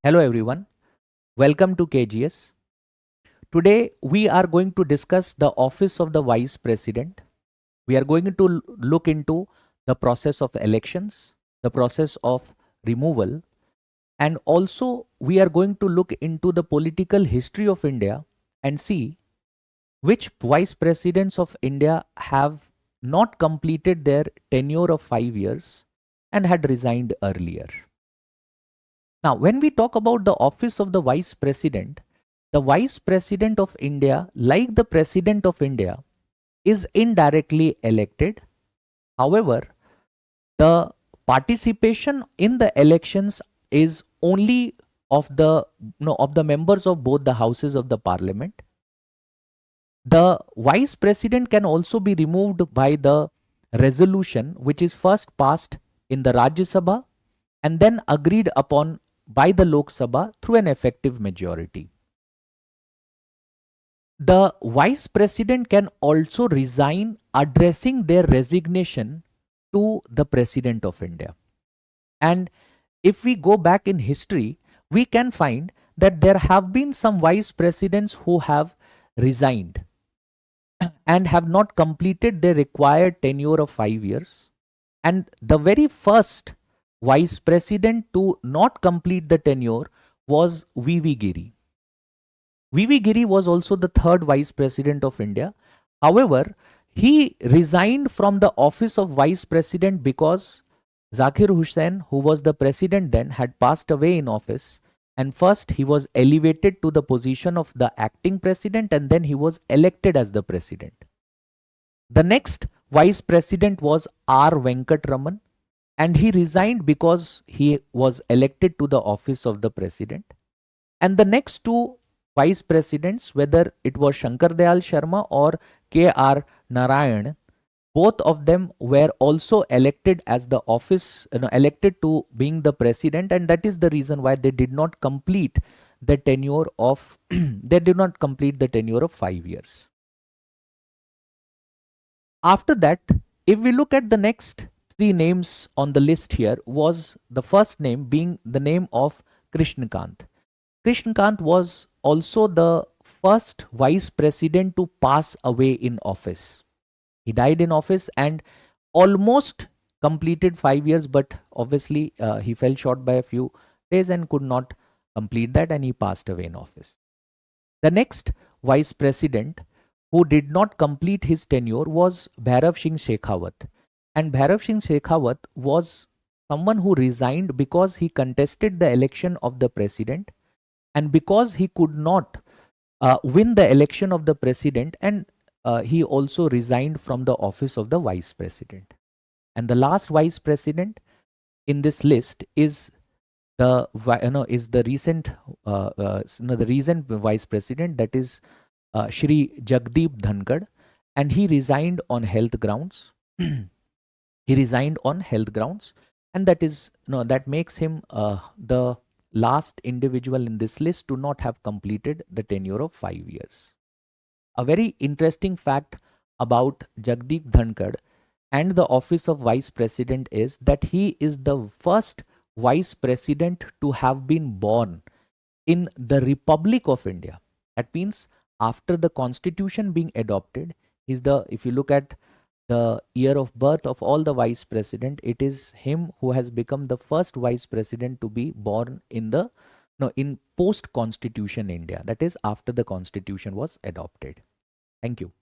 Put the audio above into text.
Hello everyone, welcome to KGS. Today we are going to discuss the office of the Vice President. We are going to look into the process of elections, the process of removal, and also we are going to look into the political history of India and see which Vice Presidents of India have not completed their tenure of 5 years and had resigned earlier. Now, when we talk about the office of the Vice President, the Vice President of India, like the President of India, is indirectly elected. However, the participation in the elections is only of the members of both the houses of the parliament. The Vice President can also be removed by the resolution which is first passed in the Rajya Sabha and then agreed upon by the Lok Sabha through an effective majority. The Vice President can also resign, addressing their resignation to the President of India. And if we go back in history, we can find that there have been some Vice Presidents who have resigned and have not completed their required tenure of 5 years. And the very first Vice President to not complete the tenure was V.V. Giri. V.V. Giri was also the third Vice President of India. However, he resigned from the office of Vice President because Zakir Hussain, who was the President then, had passed away in office. And first, he was elevated to the position of the acting President and then he was elected as the President. The next Vice President was R. Venkatraman and he resigned because he was elected to the office of the President. And the next two Vice Presidents, whether it was Shankar Dayal Sharma or K.R. Narayan, both of them were also elected as the office, elected to being the President, and that is the reason why they did not complete the tenure of 5 years. After that, if we look at the next three names on the list here, was the first name being the name of Krishnakant. Krishnakant was also the first Vice President to pass away in office. He died in office and almost completed 5 years, but obviously he fell short by a few days and could not complete that, and he passed away in office. The next Vice President who did not complete his tenure was Bhairav Singh Shekhawat. And Bhairav Singh Shekhawat was someone who resigned because he contested the election of the President and because he could not win the election of the President, and he also resigned from the office of the Vice President. And the last Vice President in this list is the recent Vice President, that is Shri Jagdeep Dhankhar, and he resigned on health grounds. He resigned on health grounds, and that makes him the last individual in this list to not have completed the tenure of 5 years. A very interesting fact about Jagdeep Dhankhar and the office of Vice President is that he is the first Vice President to have been born in the Republic of India. That means after the Constitution being adopted, if you look at the year of birth of all the Vice President, it is him who has become the first Vice President to be born in post-Constitution India. That is after the Constitution was adopted. Thank you.